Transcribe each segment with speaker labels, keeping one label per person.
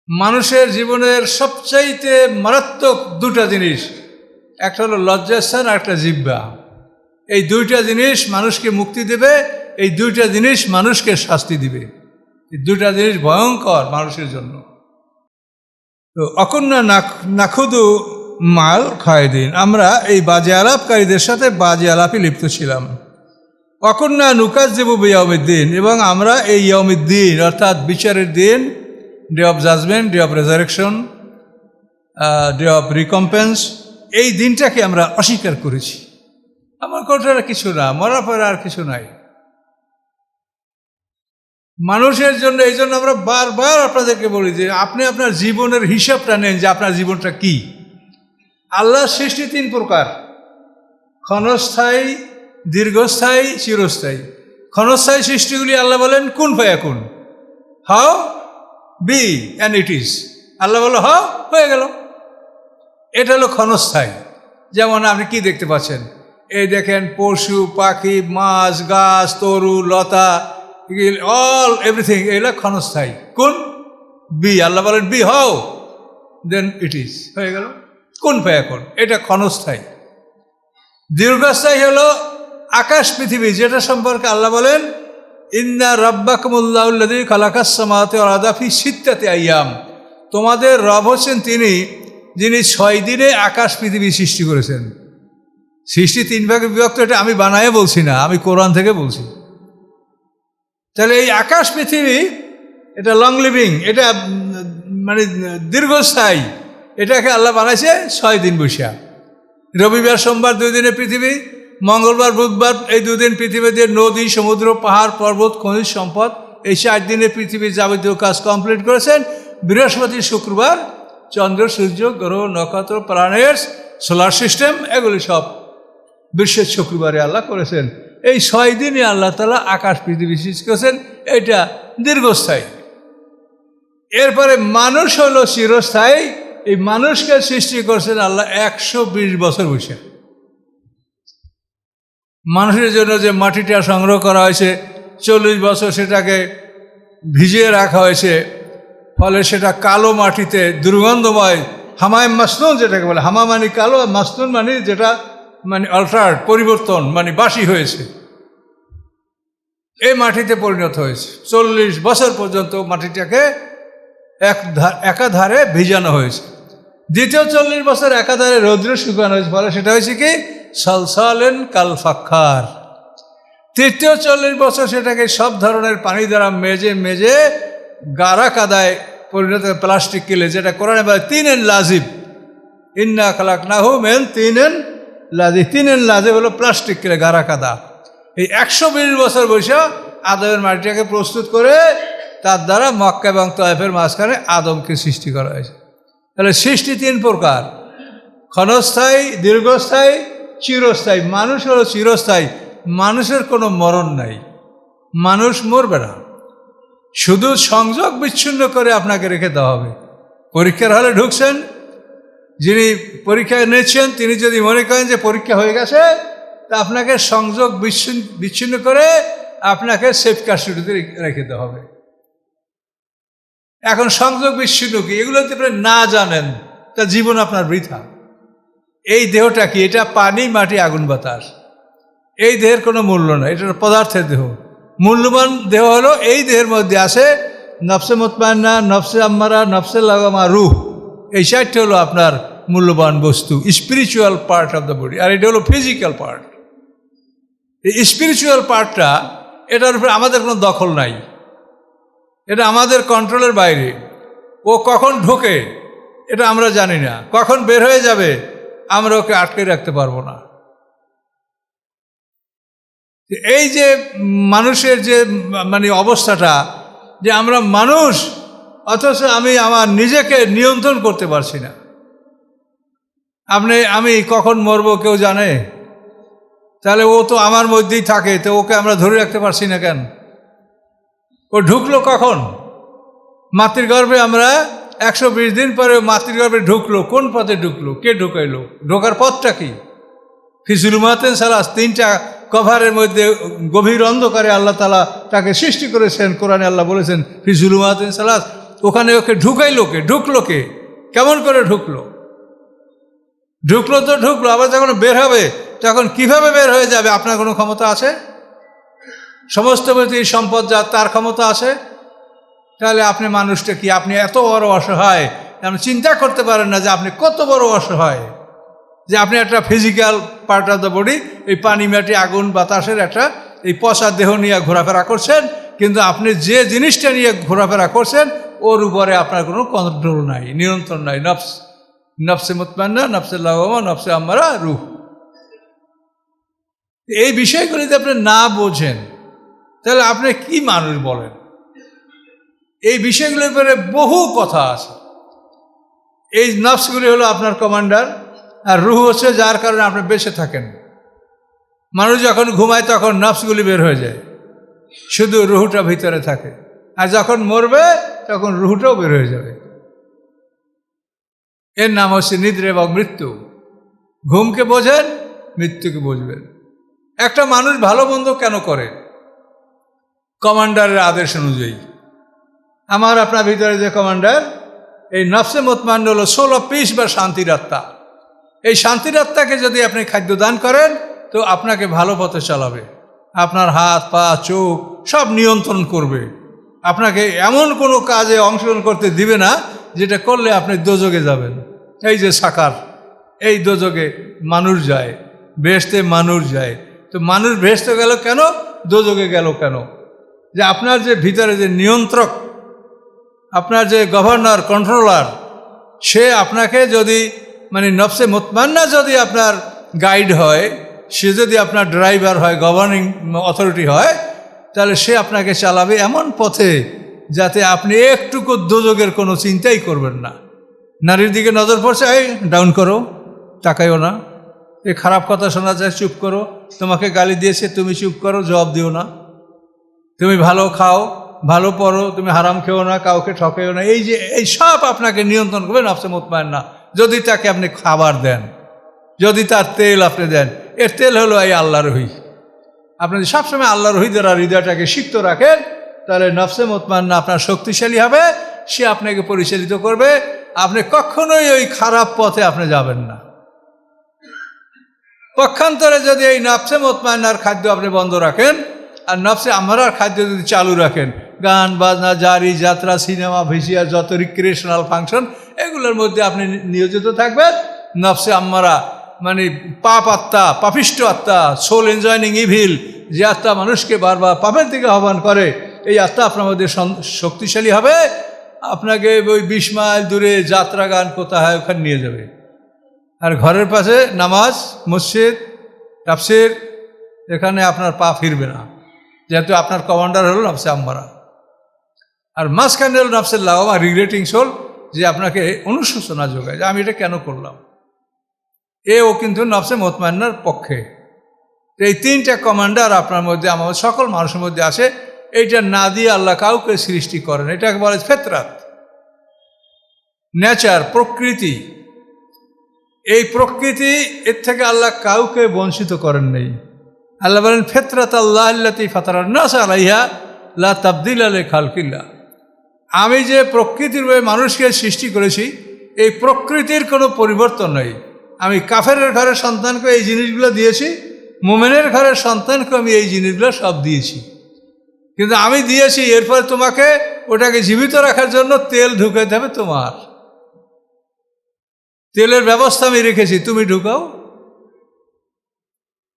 Speaker 1: মানুষের জীবনের সবচাইতে মারাত্মক দুটা জিনিস, একটা হলো লজ্জাস্থান আর একটা জিহ্বা। এই দুইটা জিনিস মানুষকে মুক্তি দেবে, এই দুইটা জিনিস মানুষকে শাস্তি দিবে। এই দুইটা জিনিস ভয়ঙ্কর মানুষের জন্য। তো অকন্যা নাখুদু মাল খায়দিন, আমরা এই বাজে আলাপকারীদের সাথে বাজে আলাপে লিপ্ত ছিলাম। অকন্যা নুকাজ্জিবু বিয়াউমিদ্দিন, এবং আমরা এই ইয়াউমিদ্দিন অর্থাৎ বিচারের দিন, day of judgement, day of resurrection, day of recompense, এই দিনটাকে আমরা অস্বীকার করেছি। আমার কোথাও কিছু না, মরার পরে আর কিছু নাই মানুষের জন্য। এই জন্য আমরা বারবার আপনাদেরকে বলি যে আপনি আপনার জীবনের হিসাবটা নেন, যে আপনার জীবনটা কি। আল্লাহর সৃষ্টি তিন প্রকার: ক্ষণস্থায়ী, দীর্ঘস্থায়ী, চিরস্থায়ী। ক্ষণস্থায়ী সৃষ্টিগুলি আল্লাহ বলেন কুন ফায়াকুন, হাও বি অ্যান্ড ইট ইজ। আল্লাহ বলো হাও, হয়ে গেল। এটা হলো ক্ষণস্থায়ী। যেমন আপনি কি দেখতে পাচ্ছেন, এই দেখেন পশু পাখি, মাছ, গাছ, তরু লতা, অল এভরিথিং, এগুলো ক্ষণস্থায়ী। কোন বি, আল্লাহ বলেন B how, then it is, হয়ে গেল। কোন ফায়াকুন, এটা ক্ষণস্থায়ী। দীর্ঘস্থায়ী হলো আকাশ পৃথিবী, যেটা সম্পর্কে আল্লাহ বলেন ইন্না রাব্বাকুমুল্লাহুল্লাযী খালাকাস সামাওয়াতি ওয়াল আরদা ফি সিত্তাতি আইয়াম। তোমাদের রব হচ্ছেন তিনি, যিনি 6 দিনে আকাশ পৃথিবী সৃষ্টি করেছেন। সৃষ্টি 3 ভাগে বিভক্ত, এটা আমি বানায়ে বলছি না, আমি কোরআন থেকে বলছি। তাহলে এই আকাশ পৃথিবী এটা লং লিভিং, এটা মানে দীর্ঘস্থায়ী। এটাকে আল্লাহ বানাইছে 6 দিন বসিয়া। রবিবার সোমবার 2 দিনে পৃথিবী, মঙ্গলবার বুধবার এই 2 দিন পৃথিবী দিয়ে নদী সমুদ্র পাহাড় পর্বত খনিজ সম্পদ, এই 4 দিনে পৃথিবীর যাবতীয় কাজ কমপ্লিট করেছেন। বৃহস্পতি শুক্রবার চন্দ্র সূর্য গ্রহ নক্ষত্র প্ল্যানেটস সোলার সিস্টেম, এগুলি সব বিশ্বের শুক্রবারে আল্লাহ করেছেন। এই 6 দিনে আল্লাহ তাআলা আকাশ পৃথিবী সৃষ্টি করেছেন, এটা দীর্ঘস্থায়ী। এরপরে মানুষ হলো চিরস্থায়ী। এই মানুষকে সৃষ্টি করছেন আল্লাহ 120 বছর বসে। মানুষের জন্য যে মাটিটা সংগ্রহ করা হয়েছে 40 বছর সেটাকে ভিজিয়ে রাখা হয়েছে, ফলে সেটা কালো মাটিতে দুর্গন্ধময় হামায় মাসনুন, যেটাকে বলে হামা মানে কালো, মাসনুন মানে যেটা মানে অল্টার্ড, পরিবর্তন, মানে বাসি হয়েছে, এই মাটিতে পরিণত হয়েছে। 40 বছর পর্যন্ত মাটিটাকে একাধারে ভিজানো হয়েছে। দ্বিতীয় 40 বছর একাধারে রৌদ্রে শুকানো হয়েছে, ফলে সেটা হয়েছে কি সালসালেন কাল ফাক্কার। তৃতীয় 40 বছর সেটাকে সব ধরনের পানি দ্বারা মেজে মেজে গারা কাদায় পরিণত, প্লাস্টিক কিলে, যেটা কোরআনে বলে তিনেন লাজিব, ইন্না খালাকনাহু মিন তিনেন লাজিব। তিনেন লাজিব হলো প্লাস্টিক কিলে, গারা কাদা। এই 120 বছর বসে আদমের মাটিটাকে প্রস্তুত করে তার দ্বারা মক্কা এবং তায়েফের মাঝখানে আদমকে সৃষ্টি করা হয়েছে। তাহলে সৃষ্টি 3 প্রকার: ক্ষণস্থায়ী, দীর্ঘস্থায়ী, চিরস্থায়ী। মানুষ হলো চিরস্থায়ী। মানুষের কোনো মরণ নাই, মানুষ মরবে না। শুধু সংযোগ বিচ্ছিন্ন করে আপনাকে রেখে দেওয়া হবে। পরীক্ষার হলে ঢুকছেন, যিনি পরীক্ষায় নিচ্ছেন তিনি যদি মনে করেন যে পরীক্ষা হয়ে গেছে, তা আপনাকে সংযোগ বিচ্ছিন্ন করে আপনাকে সেফ কাস্টডিতে রেখে দেওয়া হবে। এখন সংযোগ বিচ্ছিন্ন কি, এগুলো যদি আপনি না জানেন তা জীবন আপনার বৃথা। এই দেহটা কি, এটা পানি মাটি আগুন বাতাস। এই দেহের কোনো মূল্য নাই, এটা পদার্থের দেহ। মূল্যবান দেহ হলো এই দেহের মধ্যে আছে নফসে মুতমাইন্না, নফসে আম্মারা, নফসে লাগামা, রূহ। এই 4টি হলো আপনার মূল্যবান বস্তু, spiritual part of the body. আর এটা হলো ফিজিক্যাল পার্ট। এই স্পিরিচুয়াল পার্টটা, এটার উপরে আমাদের কোনো দখল নাই, এটা আমাদের কন্ট্রোলের বাইরে। ও কখন ঢোকে এটা আমরা জানি না, কখন বের হয়ে যাবে আমরা ওকে আটকে রাখতে পারবো না। এই যে মানুষের যে মানে অবস্থাটা, যে আমরা মানুষ অথচ আমি আমার নিজেকে নিয়ন্ত্রণ করতে পারছি না। আমি কখন মরবো কেউ জানে? তাহলে ও তো আমার মধ্যেই থাকে, তো ওকে আমরা ধরে রাখতে পারছি না কেন? ও ঢুকলো কখন? মাতৃগর্ভে আমরা 120 দিন পরে মাতৃগর্ভে ঢুকলো, কোন পথে ঢুকলো, কে ঢুকাইলো, ঢোকার পথটা কি? ফি যুলুমাতিন সালাস, 3টা কভারের মধ্যে গভীর অন্ধকারে আল্লাহ তাআলা তাকে সৃষ্টি করেছেন। কোরআনে আল্লাহ বলেছেন ফি যুলুমাতিন সালাস, ওখানে ওকে ঢুকলো কে কেমন করে ঢুকলো তো ঢুকলো, আবার যখন বের হবে তখন কিভাবে বের হয়ে যাবে? আপনার কোনো ক্ষমতা আছে? সমস্ত পৃথিবীর সম্পদ যা তার ক্ষমতা আছে? তাহলে আপনি মানুষটা কি, আপনি এত বড় অসহায়, আপনি চিন্তা করতে পারেন না যে আপনি কত বড় অসহায়, যে আপনি একটা physical part of the body, এই পানি মাটি আগুন বাতাসের একটা এই পচা দেহ নিয়ে ঘোরাফেরা করছেন, কিন্তু আপনি যে জিনিসটা নিয়ে ঘোরাফেরা করছেন ওর উপরে আপনার কোনো কন্ট্রোল নাই, নিয়ন্ত্রণ নাই। নফসে মুতমান্না, নফসে লাওয়ামা, নফসে আম্মারা, রূহ। এই বিষয়গুলিতে আপনি না বোঝেন তাহলে আপনি কি মানুষ বলেন? এই বিষয়গুলির উপরে বহু কথা আছে। এই নফসগুলি হলো আপনার কমান্ডার, আর রূহ হচ্ছে যার কারণে আপনি বেঁচে থাকেন। মানুষ যখন ঘুমায় তখন নফসগুলি বের হয়ে যায়, শুধু রুহটা ভিতরে থাকে, আর যখন মরবে তখন রুহটাও বের হয়ে যাবে। এর নাম হচ্ছে নিদ্রা এবং মৃত্যু। ঘুমকে বোঝেন, মৃত্যুকে বুঝবেন। একটা মানুষ ভালো মন্দ কেন করে? কমান্ডারের আদেশ অনুযায়ী। আমার আপনার ভিতরে যে কমান্ডার, এই নফসে মুতমাইন্না হলো সোল অফ পিস বা শান্তির আত্মা। এই শান্তির আত্মাকে যদি আপনি খাদ্য দান করেন তো আপনাকে ভালো পথে চালাবে, আপনার হাত পা চোখ সব নিয়ন্ত্রণ করবে, আপনাকে এমন কোনো কাজে অংশগ্রহণ করতে দিবে না যেটা করলে আপনি দোজগে যাবেন। এই যে সাকার, এই দোজগে মানুষ যায়, বেহেশতে মানুষ যায়, তো মানুষ বেহেশতে গেল কেন, দোজগে গেল কেন? যে আপনার যে ভিতরে যে নিয়ন্ত্রক, আপনার যে গভর্নর কন্ট্রোলার, সে আপনাকে যদি মানে নফসে মুতমান্না যদি আপনার গাইড হয়, সে যদি আপনার ড্রাইভার হয়, গভর্নিং অথরিটি হয়, তাহলে সে আপনাকে চালাবে এমন পথে যাতে আপনি একটুকু দোজগের কোনো চিন্তাই করবেন না। নারীর দিকে নজর পড়ছে, এই ডাউন করো, তাকাইও না, এ খারাপ কথা শোনা যায়, চুপ করো, তোমাকে গালি দিয়েছে তুমি চুপ করো, জবাব দিও না, তুমি ভালো খাও, ভালো পড়ো, তুমি হারাম খেও না, কাউকে ঠকেও না। এই যে এই সব আপনাকে নিয়ন্ত্রণ করবে নফসে মুতমাইন্না, যদি তাকে আপনি খাবার দেন, যদি তার তেল আপনি দেন। এর তেল হলো এই আল্লাহর রহি। আপনি যদি সবসময় আল্লাহর রহি দ্বারা হৃদয়টাকে সিক্ত রাখেন, তাহলে নফসে মুতমাইন্না আপনার শক্তিশালী হবে, সে আপনাকে পরিচালিত করবে, আপনি কখনোই ওই খারাপ পথে আপনি যাবেন না। পক্ষান্তরে যদি এই নফসে মুতমাইন্নার খাদ্য আপনি বন্ধ রাখেন আর নফসে আম্মারার খাদ্য যদি চালু রাখেন, গান বাজনা, জারি যাত্রা, সিনেমা, ভিসিআর, যত রিক্রিয়েশনাল ফাংশন, এগুলোর মধ্যে আপনি নিয়োজিত থাকবেন। নফসে আম্মারা মানে পাপ আত্মা, পাপিষ্ট আত্মা, সোল এনজয়িং ইভিল, যে আত্মা মানুষকে বারবার পাপের দিকে আহ্বান করে, এই আত্মা আপনার মধ্যে শক্তিশালী হবে, আপনাকে ওই 20 মাইল দূরে যাত্রা গান কোথায় ওখানে নিয়ে যাবে। আর ঘরের পাশে নামাজ, মসজিদ, তাফসীর, এখানে আপনার পা ফিরবে না, যেহেতু আপনার কমান্ডার হলো নফসে আম্মারা। আর মাঝখানে হলো নফসে লাওয়ামা, রিগ্রেটিং সোল, যে আপনাকে অনুশোচনা যোগায় যে আমি এটা কেন করলাম। ও কিন্তু নফসে মুতমাইন্নার পক্ষে। এই 3টা কমান্ডার আপনার মধ্যে, আমাদের সকল মানুষের মধ্যে আছে। এইটা না দিয়ে আল্লাহ কাউকে সৃষ্টি করেন। এটাকে বলে ফেতরাত, নেচার, প্রকৃতি। এই প্রকৃতি, এর থেকে আল্লাহ কাউকে বঞ্চিত করেন নেই। আল্লাহ বলেন ফেতরাত আল্লাহ আল্লাতী ফাতারান নাস আলাইহা লা তাবদীলা লিখালকিল্লাহ। আমি যে প্রকৃতির মানুষকে সৃষ্টি করেছি, এই প্রকৃতির কোনো পরিবর্তন নেই। আমি কাফেরের ঘরের সন্তানকে এই জিনিসগুলো দিয়েছি, মুমিনের ঘরের সন্তানকে আমি এই জিনিসগুলো সব দিয়েছি, কিন্তু আমি দিয়েছি এরপর তোমাকে ওটাকে জীবিত রাখার জন্য তেল ঢুকাতে হবে। তোমার তেলের ব্যবস্থা আমি রেখেছি, তুমি ঢুকাও।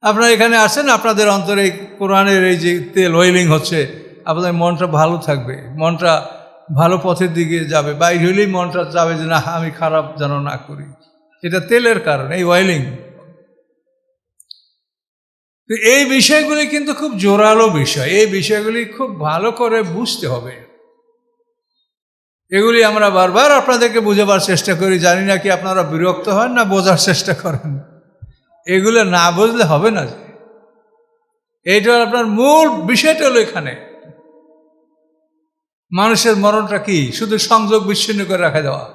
Speaker 1: আপনারা এখানে আসেন, আপনাদের অন্তরে কোরআনের এই যে তেল ওয়েলিং হচ্ছে, আপনাদের মনটা ভালো থাকবে, মনটা ভালো পথের দিকে যাবে। বাইরে হলেই মনটা যাবে যে না, আমি খারাপ যেন না করি। এটা তেলের কারণ, এই ওয়েলিং। তো এই বিষয়গুলি কিন্তু খুব জোরালো বিষয়, এই বিষয়গুলি খুব ভালো করে বুঝতে হবে। এগুলি আমরা বারবার আপনাদেরকে বোঝাবার চেষ্টা করি, জানি না কি আপনারা বিরক্ত হন না বোঝার চেষ্টা করেন। এগুলো না বুঝলে হবে না। এইটা আপনার মূল বিষয়টা হলো এখানে মানুষের মরণটা কি, শুধু সংযোগ বিচ্ছিন্ন করে রাখা দেওয়া।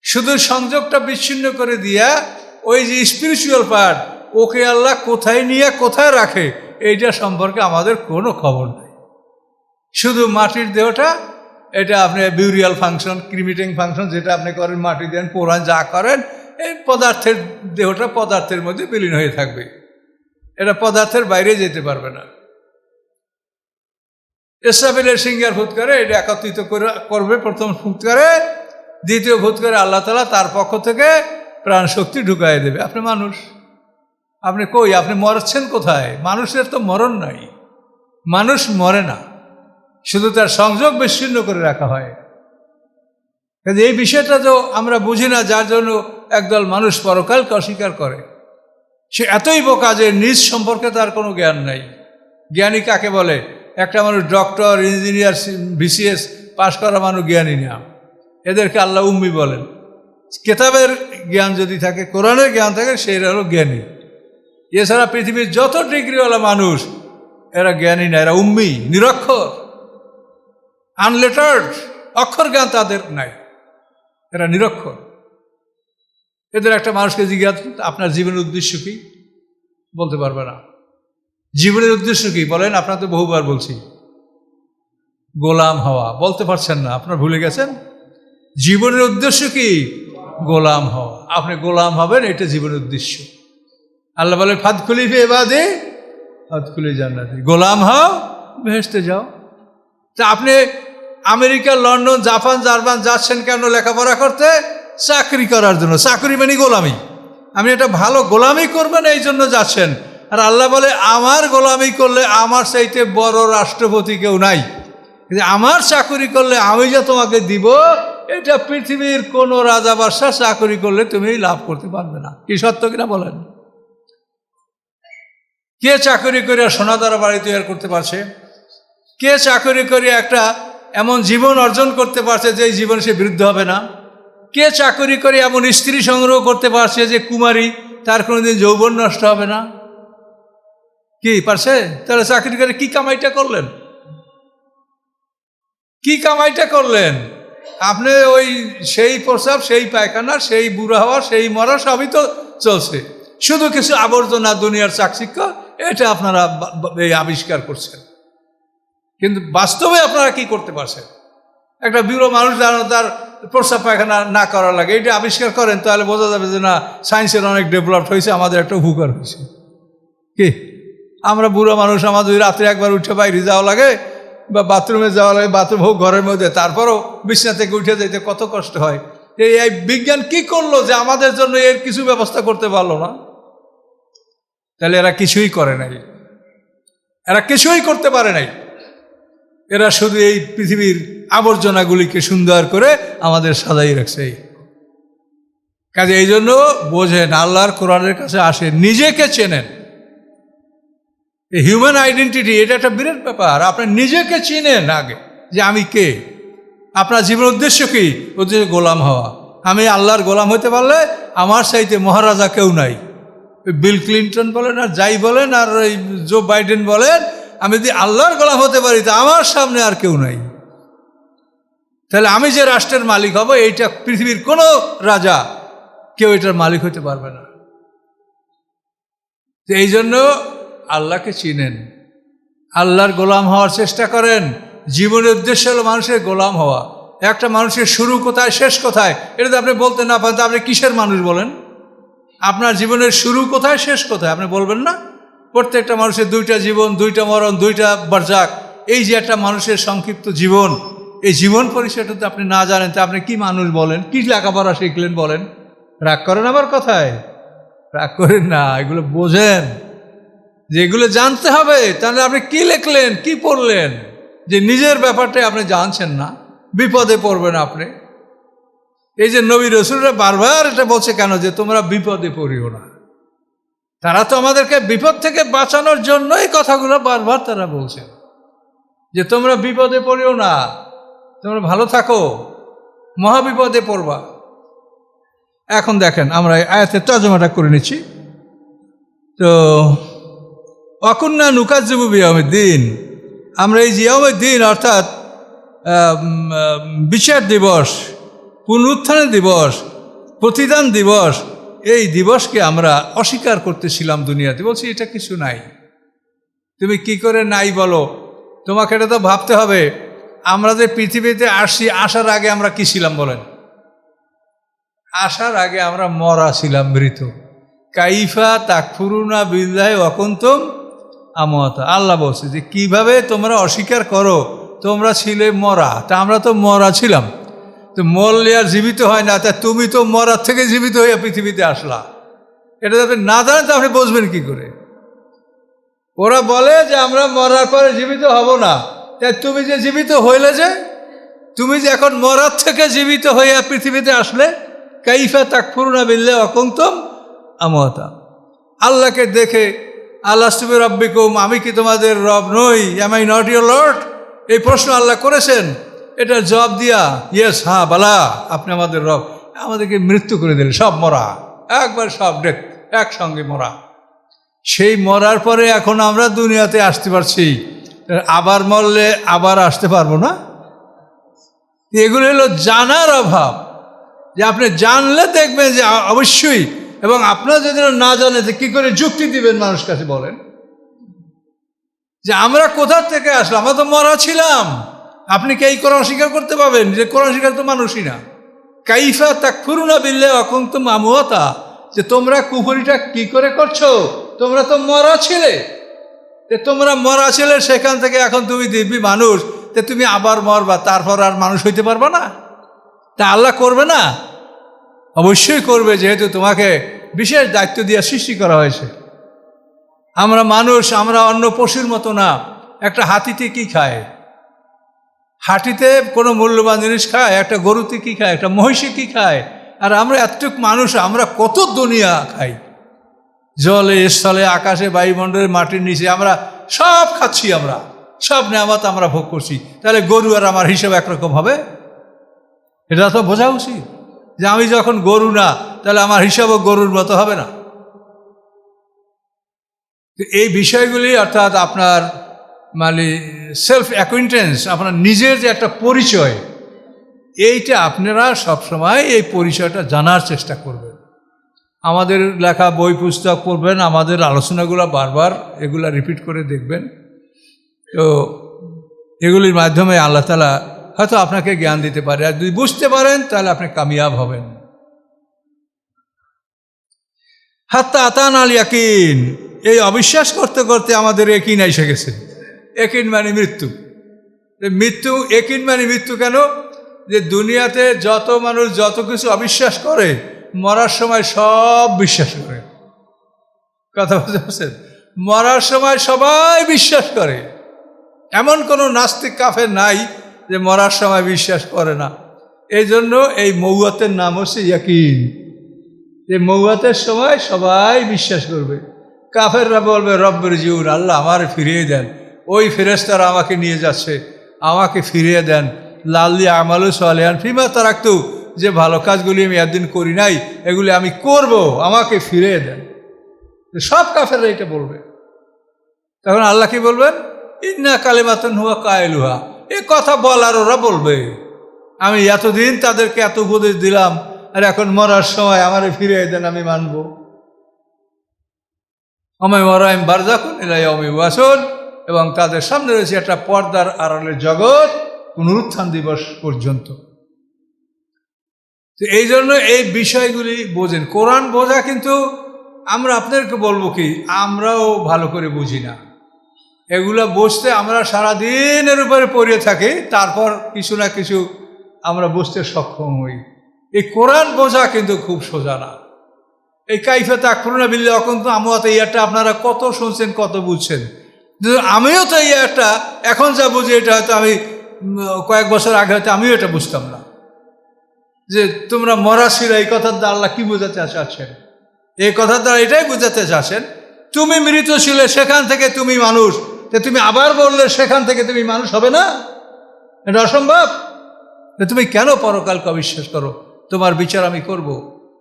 Speaker 1: শুধু সংযোগটা বিচ্ছিন্ন করে দিয়া ওই যে স্পিরিচুয়াল পার্ট, ওকে আল্লাহ কোথায় নিয়ে কোথায় রাখে এইটা সম্পর্কে আমাদের কোনো খবর নেই। শুধু মাটির দেহটা এটা আপনি বিউরিয়াল ফাংশন, ক্রিমিটিং ফাংশন, যেটা আপনি করেন, মাটি দেন, পোড়ান, যা করেন, এই পদার্থের দেহটা পদার্থের মধ্যে বিলীন হয়ে থাকবে, এটা পদার্থের বাইরে যেতে পারবে না। ইসরাফিলের সিঙ্গার ফুৎ করে এটা একত্রিত করবে, প্রথম ফুৎ করে, দ্বিতীয় ফুৎ করে আল্লাহ তাআলা তার পক্ষ থেকে প্রাণ শক্তি ঢুকাই দেবে। আপনি মানুষ, আপনি কই, আপনি মরছেন কোথায়? মানুষের তো মরণ নাই, মানুষ মরে না, শুধু তার সংযোগ বিচ্ছিন্ন করে রাখা হয়। কিন্তু এই বিষয়টা তো আমরা বুঝি না, যার জন্য একদল মানুষ পরকালকে অস্বীকার করে। সে এতই বোকা যে নিজ সম্পর্কে তার কোনো জ্ঞান নাই। জ্ঞানী কাকে বলে? একটা মানুষ ডক্টর, ইঞ্জিনিয়ার, বিসিএস পাশ করা মানুষ জ্ঞানী না, এদেরকে আল্লাহ উম্মি বলেন। কেতাবের জ্ঞান যদি থাকে, কোরআনের জ্ঞান থাকে, সেই হলো জ্ঞানী। এছাড়া পৃথিবীর যত ডিগ্রিওয়ালা মানুষ, এরা জ্ঞানী না, এরা উম্মি, নিরক্ষর, আনলেটার্ড, অক্ষর জ্ঞান তাদের নাই, এরা নিরক্ষর। এদের একটা মানুষকে জিজ্ঞাসা, আপনার জীবনের উদ্দেশ্য কি? বলতে পারবে না। জীবনের উদ্দেশ্য কি বলেন? আপনার তো বহুবার বলছি, গোলাম হওয়া। বলতে পারছেন না, আপনার ভুলে গেছেন। জীবনের উদ্দেশ্য কি? গোলাম হওয়া। আপনি গোলাম হবেন, এটা জীবনের উদ্দেশ্য। আল্লাহ বলে ফাদখুলি ফি ইবাদি ফাদখুলি জান্নাতি, গোলাম হও, বেহেশতে যাও। তা আপনি আমেরিকা, লন্ডন, জাপান, জার্মান যাচ্ছেন কেন? লেখাপড়া করতে, চাকরি করার জন্য। চাকরি মানে গোলামি। আপনি এটা ভালো গোলামি করবেন, এই জন্য যাচ্ছেন। আর আল্লাহ বলে আমার গোলামি করলে আমার চাইতে বড় রাষ্ট্রপতি কেউ নাই, আমার চাকরি করলে আমি যা তোমাকে দিব, এটা পৃথিবীর কোনো রাজা বাদশাহ চাকরি করলে তুমি লাভ করতে পারবে না। কি সত্য কিনা বলেন? কে চাকরি করে সোনাদারা বাড়ি তৈরি করতে পারছে? কে চাকরি করে একটা এমন জীবন অর্জন করতে পারছে যে জীবন সে বিরুদ্ধ হবে না? কে চাকরি করে এমন স্ত্রী সংগ্রহ করতে পারছে যে কুমারী, তার কোনোদিন যৌবন নষ্ট হবে না? কি পারছে? তাহলে চাকরি করে কি কামাইটা করলেন? কি কামাইটা করলেন? আপনি ওই সেই প্রস্রাব, সেই পায়খানা, সেই বুড়া হওয়া, সেই মরা, সবই তো চলছে। শুধু কিছু আবর্জনা, দুনিয়ার চাকচিক্য, এটা আপনারা এই আবিষ্কার করছেন। কিন্তু বাস্তবে আপনারা কি করতে পারছেন? একটা বুড়ো মানুষ যেন তার প্রস্রাব পায়খানা না করা লাগে, এটা আবিষ্কার করেন, তাহলে বোঝা যাবে যে না, সায়েন্সের অনেক ডেভেলপড হয়েছে, আমাদের একটা উপকার হয়েছে। কি আমরা বুড়ো মানুষ, আমাদের রাত্রে একবার উঠে বাইরে যাওয়া লাগে বা বাথরুমে যাওয়া লাগে, বাথরুম হোক ঘরের মধ্যে, তারপরও বিছনা থেকে উঠে যেতে কত কষ্ট হয়। এই বিজ্ঞান কি করলো যে আমাদের জন্য এর কিছু ব্যবস্থা করতে পারলো না? তাহলে এরা কিছুই করে নাই, এরা কিছুই করতে পারে নাই। এরা শুধু এই পৃথিবীর আবর্জনাগুলিকে সুন্দর করে আমাদের সাজাই রাখছে। কাজে এই জন্য বোঝেন, আল্লাহর কোরআনের কাছে আসেন, নিজেকে চেনেন। হিউম্যান আইডেন্টিটি, এটা একটা বিরাট ব্যাপার। আপনি নিজেকে চিনেন আগে যে আমি কে, আপনার জীবন উদ্দেশ্য কি? উদ্দেশ্য গোলাম হওয়া। আমি আল্লাহর গোলাম হতে পারলে আমার চাইতে মহারাজা কেউ নাই। বিল ক্লিন্টন বলেন আর যাই বলেন, আর ওই জো বাইডেন বলেন, আমি যদি আল্লাহর গোলাম হতে পারি তা আমার সামনে আর কেউ নাই। তাহলে আমি যে রাষ্ট্রের মালিক হব, এইটা পৃথিবীর কোনো রাজা কেউ এটার মালিক হতে পারবে না। তো এই জন্য আল্লাহকে চিনেন, আল্লাহর গোলাম হওয়ার চেষ্টা করেন। জীবনের উদ্দেশ্য হলো মানুষের গোলাম হওয়া। একটা মানুষের শুরু কোথায়, শেষ কোথায়, এটা তো আপনি বলতে না পারেন, আপনি কিসের মানুষ বলেন? আপনার জীবনের শুরু কোথায়, শেষ কোথায় আপনি বলবেন না? প্রত্যেকটা মানুষের দুইটা জীবন, দুইটা মরণ, দুইটা বারজাক। এই যে একটা মানুষের সংক্ষিপ্ত জীবন, এই জীবন পরিচয়টা তো আপনি না জানেন, তা আপনি কি মানুষ বলেন? কি লেখাপড়া শিখলেন বলেন? রাগ করেন আমার কথায়? রাগ করেন না, এগুলো বোঝেন, যে এগুলো জানতে হবে। তাহলে আপনি কি লিখলেন, কি পড়লেন, যে নিজের ব্যাপারটাই আপনি জানছেন না, বিপদে পড়বেন আপনি। এই যে নবী রাসূলরা বারবার এটা বলছে কেন, যে তোমরা বিপদে পড়িও না। তারা তো আমাদেরকে বিপদ থেকে বাঁচানোর জন্য এই কথাগুলো বারবার তারা বলছে, যে তোমরা বিপদে পড়িও না, তোমরা ভালো থাকো, মহাবিপদে পড়বা। এখন দেখেন, আমরা আয়াতের তর্জমাটা করে নিচ্ছি। তো অকুন্না নুকাজ্জিবু বিয়াউমিদ্দিন, আমরা এই ইয়াউমিদ্দিন অর্থাৎ বিচার দিবস, পুনরুত্থানের দিবস, প্রতিদান দিবস, এই দিবসকে আমরা অস্বীকার করতেছিলাম দুনিয়াতে। বলছি এটা কিছু নাই। তুমি কি করে নাই বলো? তোমাকে এটা তো ভাবতে হবে। আমরা যে পৃথিবীতে আসছি, আসার আগে আমরা কি ছিলাম বলেন? আসার আগে আমরা মরা ছিলাম, মৃত। কাইফা তাকফুরুনা বিল্লাহি ওয়া কুনতুম আমওয়াতা। আল্লাহ বলছে যে কিভাবে তোমরা অস্বীকার করো, তোমরা ছিলে মরা। তা আমরা তো মরা ছিলাম, তো মরলে আর জীবিত হয় না। তা তুমি তো মরার থেকে জীবিত হয়ে পৃথিবীতে আসলা, এটা যদি না জানেন তো আপনি বুঝবেন কি করে? ওরা বলে যে আমরা মরার পরে জীবিত হব না। তাই তুমি যে জীবিত হইলে, যে তুমি যে এখন মরার থেকে জীবিত হয়ে পৃথিবীতে আসলে, কাইফা তাকফুরুনা বিল্লাহি ওয়া কুনতুম আমওয়াতা। আল্লাহকে দেখে আলাস্তু বিরাব্বিকুম, আমি কি তোমাদের রব নই? Am I not your lord? এই প্রশ্ন আল্লাহ করেছেন। এটার জবাব দিয়া ইয়েস, হ্যাঁ বালা, আপনি আমাদের রব। আমাদেরকে মৃত্যু করে দিলেন, সব মরা, একবার সব ডেক একসঙ্গে মরা। সেই মরার পরে এখন আমরা দুনিয়াতে আসতে পারছি, আবার মরলে আবার আসতে পারবো না। এগুলো হলো জানার অভাব। যে আপনি জানলে দেখবেন যে অবশ্যই, এবং আপনারা যদি না জানেন তো কী করে যুক্তি দিবেন মানুষ কাছে বলেন যে আমরা কোথা থেকে আসলাম? আমরা তো মরা ছিলাম। আপনি কি এই কোরআন স্বীকার করতে পারবেন যে কোরআন স্বীকার তো মানুষই না? কাইফা তাকফুরুনা বিল্লাহি ওয়া কুনতুম আমওয়াতা, যে তোমরা কুফরিটা কি করে করছো? তোমরা তো মরা ছিলে। তোমরা মরা ছিলে, সেখান থেকে এখন তুমি দিব্যি মানুষ, তে তুমি আবার মরবা, তারপর আর মানুষ হইতে পারবা না? তা আল্লাহ করবে না? অবশ্যই করবে, যেহেতু তোমাকে বিশেষ দায়িত্ব দিয়ে সৃষ্টি করা হয়েছে। আমরা মানুষ, আমরা অন্য পশুর মতো না। একটা হাতিতে কি খায়? হাতিতে কোনো মূল্যবান জিনিস খায়? একটা গরুতে কি খায়? একটা মহিষে কি খায়? আর আমরা এতটুক মানুষ, আমরা কত দুনিয়া খাই। জলে, স্থলে, আকাশে, বায়ুমণ্ডলে, মাটির নিচে আমরা সব খাচ্ছি, আমরা সব নেয়ামত আমরা ভোগ করছি। তাহলে গরু আর আমার হিসাব একরকম হবে? এটা তো বোঝা উচিত যে আমি যখন গরু না, তাহলে আমার হিসাবও গরুর মতো হবে না। এই বিষয়গুলি, অর্থাৎ আপনার মানে সেলফ অ্যাকুইন্টেন্স, আপনার নিজের যে একটা পরিচয়, এইটা আপনারা সবসময় এই পরিচয়টা জানার চেষ্টা করবেন। আমাদের লেখা বই পুস্তক পড়বেন, আমাদের আলোচনাগুলো বারবার এগুলা রিপিট করে দেখবেন। তো এগুলির মাধ্যমে আল্লাহ তাআলা হয়তো আপনাকে জ্ঞান দিতে পারে, আর যদি বুঝতে পারেন তাহলে আপনি কামিয়াব হবেন। হাত্তা আতান আল ইয়াকিন, এই অবিশ্বাস করতে করতে আমাদের ইয়াকিন এসে গেছে। ইয়াকিন মানে মৃত্যু। মৃত্যু, ইয়াকিন মানে মৃত্যু কেন? যে দুনিয়াতে যত মানুষ যত কিছু অবিশ্বাস করে, মরার সময় সব বিশ্বাস করে। কথা বুঝতে পারছেন? মরার সময় সবাই বিশ্বাস করে। এমন কোনো নাস্তিক কাফের নাই যে মরার সময় বিশ্বাস করে না। এই জন্য এই মৌয়াতের নাম হচ্ছে ইয়াকিন। এই মৌয়াতের সময় সবাই বিশ্বাস করবে। কাফেররা বলবে রব্বের জিউন, আল্লাহ আমার ফিরিয়ে দেন, ওই ফেরেশতারা আমাকে নিয়ে যাচ্ছে, আমাকে ফিরিয়ে দেন। লাল্লি আমালু সালিহান ফিমা তারাকতু, যে ভালো কাজগুলি আমি একদিন করি নাই, এগুলি আমি করব, আমাকে ফিরিয়ে দেন। সব কাফেররা এটা বলবে। তখন আল্লাহ কি বলবেন? ইন্না কালিমাতুন হুয়া কায়লুহা, এ কথা বলার ওরা বলবে। আমি এতদিন তাদেরকে এত উপদেশ দিলাম, আর এখন মরার সময় আমারে ফিরিয়ে দেন, আমি মানব। আমায় মরাইম বারজাকুন ইলা ইয়াউমি ইউবাসুন, এবং তাদের সামনে রয়েছে একটা পর্দার আড়ালের জগৎ পুনরুত্থান দিবস পর্যন্ত। তো এই জন্য এই বিষয়গুলি বোঝেন। কোরআন বোঝা, কিন্তু আমরা আপনাদেরকে বলবো কি, আমরাও ভালো করে বুঝি না। এগুলো বুঝতে আমরা সারাদিন এর উপরে পড়ে থাকি, তারপর কিছু না কিছু আমরা বুঝতে সক্ষম হই। এই কোরআন বোঝা কিন্তু খুব সোজা না। এই কাইফা তাকফুরুনা বিল্লাহি ওয়া কুনতুম আমওয়াতা, ইয়াটা আপনারা কত শুনছেন, কত বুঝছেন। আমিও তো এই একটা এখন যা বুঝি, এটা হয়তো আমি কয়েক বছর আগে হয়তো আমিও এটা বুঝতাম না, যে তোমরা মরা ছিল। এই কথার দ্বারা আল্লাহ কি বোঝাতে চাচ্ছেন? এই কথার দ্বারা এটাই বোঝাতে চাচ্ছেন, তুমি মৃত ছিলে, সেখান থেকে তুমি মানুষ, তুমি আবার বললে সেখান থেকে তুমি মানুষ হবে না? এটা অসম্ভব। তুমি কেন পরকালকে অবিশ্বাস করো? তোমার বিচার আমি করব।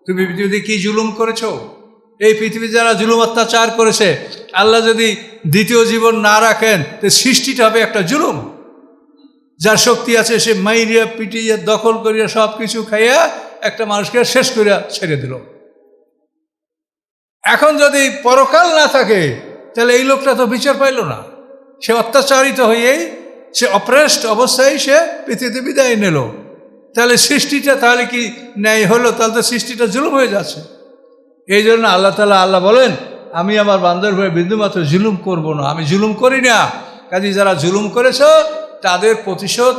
Speaker 1: তুমি পৃথিবীতে কি জুলুম করেছো? এই পৃথিবী যারা জুলুম অত্যাচার করেছে, আল্লাহ যদি দ্বিতীয় জীবন না রাখেন, তো সৃষ্টিটা হবে একটা জুলুম। যার শক্তি আছে সে মাইরিয়া পিটিয়ে দখল করিয়া সব কিছু খাইয়া একটা মানুষকে শেষ করিয়া ছেড়ে দিল। এখন যদি পরকাল না থাকে, তাহলে এই লোকটা তো বিচার পাইল না, সে অত্যাচারিত হয়েই সে অপ্রেস্ট অবস্থায় সে পৃথিবীতে বিদায় নিল। তাহলে সৃষ্টিটা তাহলে কি ন্যায় হলো? তাহলে তো সৃষ্টিটা জুলুম হয়ে যাচ্ছে। এই জন্য আল্লাহ বলেন, আমি আমার বান্দার হয়ে বিন্দুমাত্র জুলুম করব না, আমি জুলুম করি না। কাজে যারা জুলুম করেছ তাদের প্রতিশোধ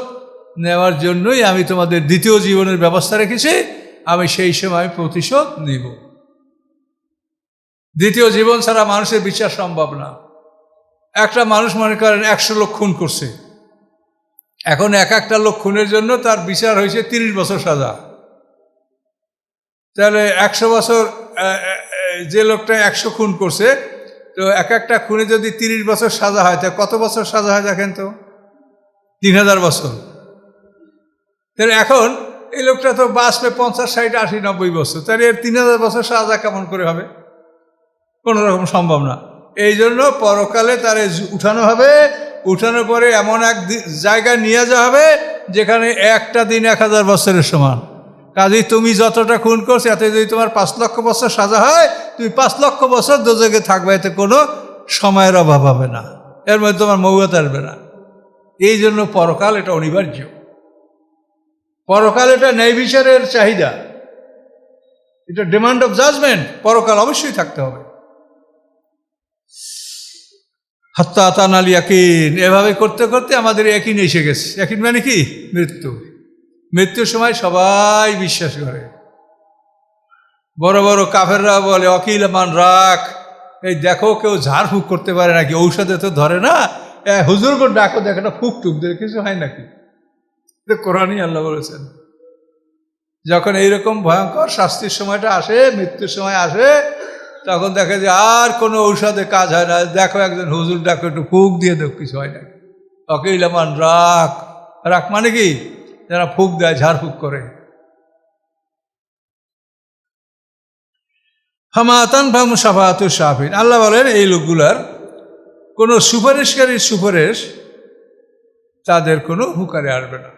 Speaker 1: নেওয়ার জন্যই আমি তোমাদের দ্বিতীয় জীবনের ব্যবস্থা রেখেছি। আমি সেই সময় প্রতিশোধ নিব। দ্বিতীয় জীবন ছাড়া মানুষের বিচার সম্ভব না। একটা মানুষ মনে করেন 100 লোক খুন করছে, এখন একটা লোক খুনের জন্য তার বিচার হয়েছে 30 বছর সাজা। তাহলে 100 বছর, যে লোকটা 100 খুন করছে, তো একটা খুনে যদি 30 বছর সাজা হয়, তা কত বছর সাজা হয় দেখেন তো? 3000 বছর। তাহলে এখন এই লোকটা তো বাঁচবে 50, 60, 80, 90 বছর। তাহলে এর 3000 বছর সাজা কেমন করে হবে? কোনো রকম সম্ভব না। এই জন্য পরকালে তারে উঠানো হবে। উঠানোর পরে এমন এক জায়গায় নিয়ে যাওয়া হবে যেখানে একটা দিন 1000 বছরের সমান। কাজেই তুমি যতটা খুন করছো, এতে যদি তোমার 5 লক্ষ বছর সাজা হয়, তুমি 5 লক্ষ বছর দোজখে থাকবে, এতে কোনো সময়ের অভাব হবে না, এর মধ্যে তোমার মৌয়াত আসবে না। এই জন্য পরকাল এটা অনিবার্য। পরকাল এটা ন্যায় বিচারের চাহিদা, এটা ডিমান্ড অফ জাজমেন্ট। পরকাল অবশ্যই থাকতে হবে। হাত্তা আতানাল ইয়াকিন, এভাবে করতে করতে আমাদের ইয়াকিন এসে গেছে। ইয়াকিন মানে কি? মৃত্যু। মৃত্যুর সময় সবাই বিশ্বাস করে। বড় বড় কাফেররা বলে, অকিল মান রাখ, এই দেখো কেউ ঝাড়ফুঁক করতে পারে নাকি? ঔষধে তো ধরে না, হুজুর করে ডাকো, দেখো না ফুক টুক দিয়ে কিছু হয় নাকি? কোরআনই আল্লাহ বলেছেন। যখন এইরকম ভয়ঙ্কর শাস্তির সময়টা আসে, মৃত্যুর সময় আসে, তখন দেখে যে আর কোনো ঔষধে কাজ হয় না। দেখো একজন হুজুর ডাকো, একটু ফুক দিয়ে দেখ, কিছু হয় নাকি? অকিল মান রাখ, রাখ মানে কি? যারা ফুক দেয়, ঝাড়ফুঁক করে। হামাতান ভাম সাফাতু সাফিন, আল্লাহ বলেন এই লোকগুলার কোনো সুপারিশকারীর সুপারিশ তাদের কোনো হুকারে আসবে না।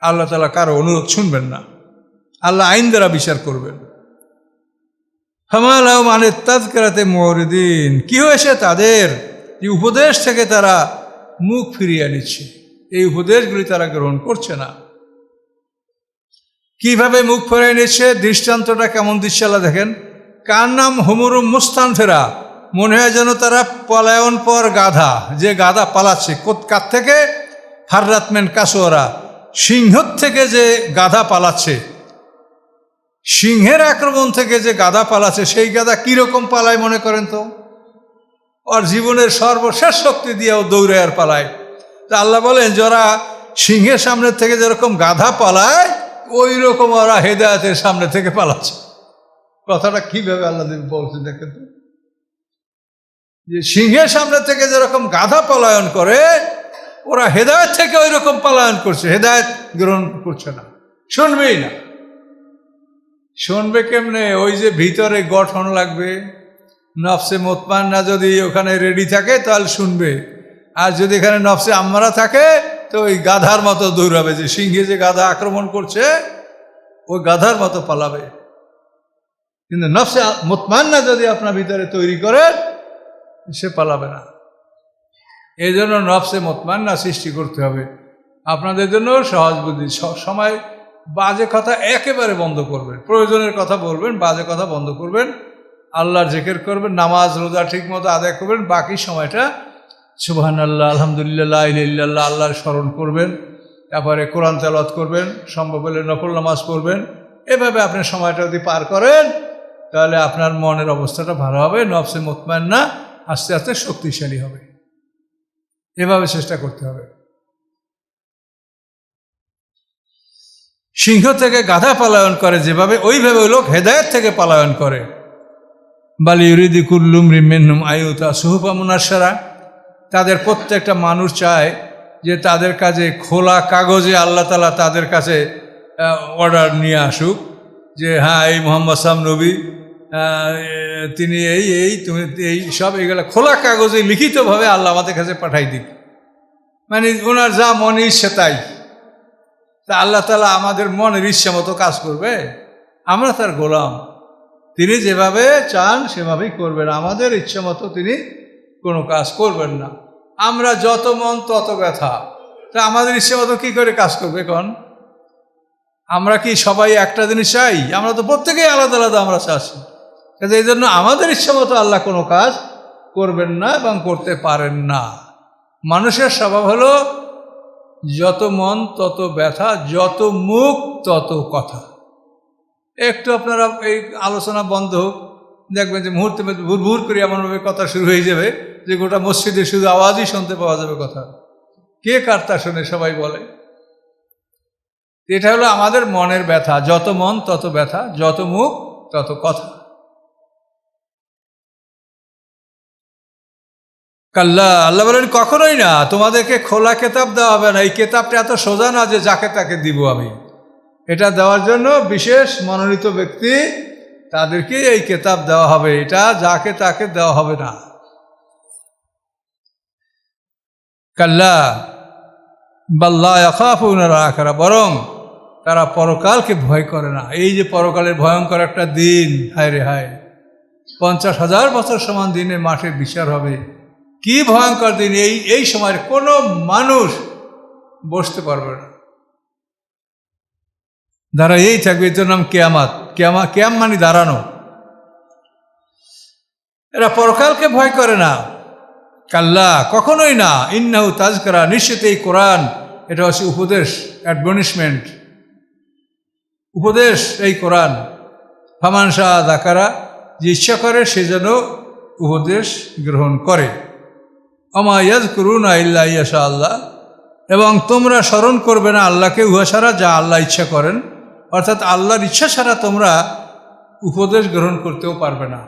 Speaker 1: আল্লাহ তাআলা কারো অনুরোধ শুনবেন না, আল্লাহ আইন দ্বারা বিচার করবেন। হামালাও মানে তাজকিরাতে মুরিদিন, কি হয়েছে তাদের? যে উপদেশ থেকে তারা মুখ ফিরিয়ে নিচ্ছে, এই উপদেশগুলি তারা গ্রহণ করছে না। কিভাবে মুখ ফিরিয়ে নিচ্ছে? দৃষ্টান্তটা কেমন দিচ্ছে আল্লাহ দেখেন। কার নাম হুমুরুম মুস্তান ফেরা, মনে হয় যেন তারা পলায়ন পর গাধা, যে গাধা পালাচ্ছে। কার থেকে? হাররাতমেন কাসোরা, সিংহর থেকে যে গাধা পালাচ্ছে, সিংহের আক্রমণ থেকে যে গাধা পালাচ্ছে, সেই গাধা কীরকম পালায় মনে করেন তো? ওর জীবনের সর্বশেষ শক্তি দিয়েও দৌড়ে আর পালায়। তা আল্লাহ বলেন, যারা সিংহের সামনে থেকে যেরকম গাধা পালায়, ওই রকম ওরা হেদায়েতের সামনে থেকে পালাচ্ছে। কথাটা কিভাবে আল্লাহ বলছে দেখেন তো, যে সিংহের সামনে থেকে যেরকম গাধা পলায়ন করে, ওরা হেদায়েত থেকে ওই রকম পলায়ন করছে, হেদায়েত গ্রহণ করছে না, শুনবেই না। শুনবে কেমনে? ওই যে ভিতরে গঠন লাগবে, নফসে মুতমাইন্না যদি ওখানে রেডি থাকে তাহলে শুনবে। আর যদি এখানে নফসে আম্মারা থাকে, তো ওই গাধার মতো দৌড়াবে। যে সিংহে যে গাধা আক্রমণ করছে, ওই গাধার মতো পালাবে। কিন্তু নফসে মুতমাইন্না যদি আপনার ভিতরে তৈরি করেন, সে পালাবে না। এই জন্য নফসে মুতমাইন্না সৃষ্টি করতে হবে। আপনাদের জন্য সহজ বুদ্ধি, সময় বাজে কথা একেবারে বন্ধ করবেন, প্রয়োজনের কথা বলবেন, বাজে কথা বন্ধ করবেন, আল্লাহর জিকির করবেন, নামাজ রোজা ঠিক মতো আদায় করবেন। বাকি সময়টা সুবহানাল্লাহ, আলহামদুলিল্লাহ, লা ইলাহা ইল্লাল্লাহ, আল্লাহর স্মরণ করবেন। তারপরে কোরআন তেলাওয়াত করবেন, সম্ভব হলে নফল নামাজ পড়বেন। এভাবে আপনি সময়টা যদি পার করেন, তাহলে আপনার মনের অবস্থাটা ভালো হবে, নফসে মুতমাইন্না আস্তে আস্তে শক্তিশালী হবে। এভাবে চেষ্টা করতে হবে। সিংহ থেকে গাধা পলায়ন করে যেভাবে, ওইভাবে ওই লোক হেদায়েত থেকে পলায়ন করে। বালি ইউরিদি কুল্লুম রিমিনহুম আয়ুতা সুহুফা মুনাশশারা, তাদের প্রত্যেকটা মানুষ চায় যে তাদের কাছে খোলা কাগজে আল্লাহ তাআলা তাদের কাছে অর্ডার নিয়ে আসুক, যে হ্যাঁ এই মোহাম্মদ সাম নবী, তিনি তুমি এই সব, এগুলো খোলা কাগজে লিখিতভাবে আল্লাহ আমাদের কাছে পাঠাই দিক। মানে ওনার যা মনে ইচ্ছে তাই। তা আল্লাহ তাআলা আমাদের মনের ইচ্ছা মতো কাজ করবে? আমরা তার গোলাম, তিনি যেভাবে চান সেভাবেই করবেন। আমাদের ইচ্ছা মতো তিনি কোনো কাজ করবেন না। আমরা যত মন তত ব্যথা। তা আমাদের ইচ্ছে মতো কী করে কাজ করবে এখন? আমরা কি সবাই একটা জিনিস চাই? আমরা তো প্রত্যেকেই আলাদা আলাদা আমরা চাচ্ছি। কাজে এই জন্য আমাদের ইচ্ছে মতো আল্লাহ কোনো কাজ করবেন না এবং করতে পারেন না। মানুষের স্বভাব হলো যত মন তত ব্যথা, যত মুখ তত কথা। একটু আপনারা এই আলোচনা বন্ধ হোক, দেখবেন যে মুহূর্তে ভুর ভুর করে এমনভাবে কথা শুরু হয়ে যাবে যে গোটা মসজিদে শুধু আওয়াজই শুনতে পাওয়া যাবে কথা। কে কারতা শুনে সবাই বলে। এটা হলো আমাদের মনের ব্যথা, যত মন তত ব্যথা, যত মুখ তত কথা। কাল্লা, আল্লাহ বলেন কখনোই না, তোমাদেরকে খোলা কেতাব দেওয়া হবে না। এই কেতাবটা এত সোজা না যে যাকে তাকে দিব আমি। এটা দেওয়ার জন্য বিশেষ মনোনীত ব্যক্তি, তাদেরকে এই কেতাব দেওয়া হবে। এটা যাকে তাকে দেওয়া হবে না। কাল্লা বাল্লা ইয়াখাফুনা আল-আখিরা, বরং তারা পরকালকে ভয় করে না। এই যে পরকালের ভয়ঙ্কর একটা দিন, হায় রে হায়, 50,000 বছর সমান দিনে মাঠে বিচার হবে। কি ভয়ঙ্কর দিন! এই সময়ের কোনো মানুষ বসতে পারবে না, দাঁড়াইয়েই থাকবে। এটার নাম কিয়ামত। কিয়াম মানে দাঁড়ানো। এরা পরকালকে ভয় করে না। কাল্লা, কখনোই না। ইন্নাহু তাজকিরা, নিশ্চিত এই কোরআন এটা হচ্ছে উপদেশ, অ্যাডমনিশমেন্ট, উপদেশ এই কোরআন। ফামান শাহ যাকারা, যে ইচ্ছা করে সে যেন উপদেশ গ্রহণ করে। আমা ইয়াযকুরুনা ইল্লা ইয়াশা আল্লাহ, এবং তোমরা স্মরণ করবে না আল্লাহকে উহা ছাড়া যা আল্লাহ ইচ্ছা করেন। অর্থাৎ আল্লাহর ইচ্ছা ছাড়া তোমরা উপদেশ গ্রহণ করতেও পারবে না।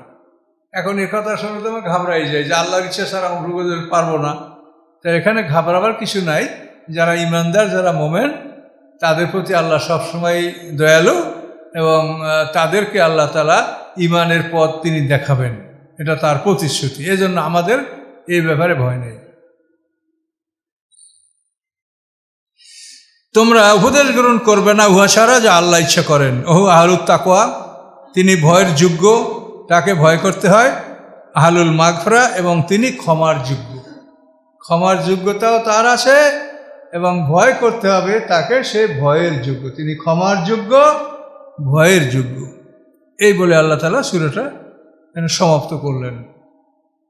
Speaker 1: এখন এ কথা শুনে তোমার ঘাবড়াই যায় যে আল্লাহর ইচ্ছা ছাড়া আমরা উপদেশ পারবো না। তো এখানে ঘাবড়াবার কিছু নাই। যারা ইমানদার, যারা মোমেন, তাদের প্রতি আল্লাহ সবসময় দয়ালু এবং তাদেরকে আল্লাহ তাআলা ইমানের পথ তিনি দেখাবেন, এটা তার প্রতিশ্রুতি। এজন্য আমাদের এই ব্যাপারে ভয় নেই। তোমরা উপদেশ গ্রহণ করবে না উহা ছাড়া যা আল্লাহ ইচ্ছা করেন। ওহু আহলুত তাকওয়া, তিনি ভয়ের যোগ্য, তাকে ভয় করতে হয়। আহলুল মাগফিরা, এবং তিনি ক্ষমার যোগ্য। ক্ষমার যোগ্যতাও তার আছে এবং ভয় করতে হবে তাকে, সে ভয়ের যোগ্য। তিনি ক্ষমার যোগ্য, ভয়ের যোগ্য। এই বলে আল্লাহ তাআলা সূরাটা সমাপ্ত করলেন।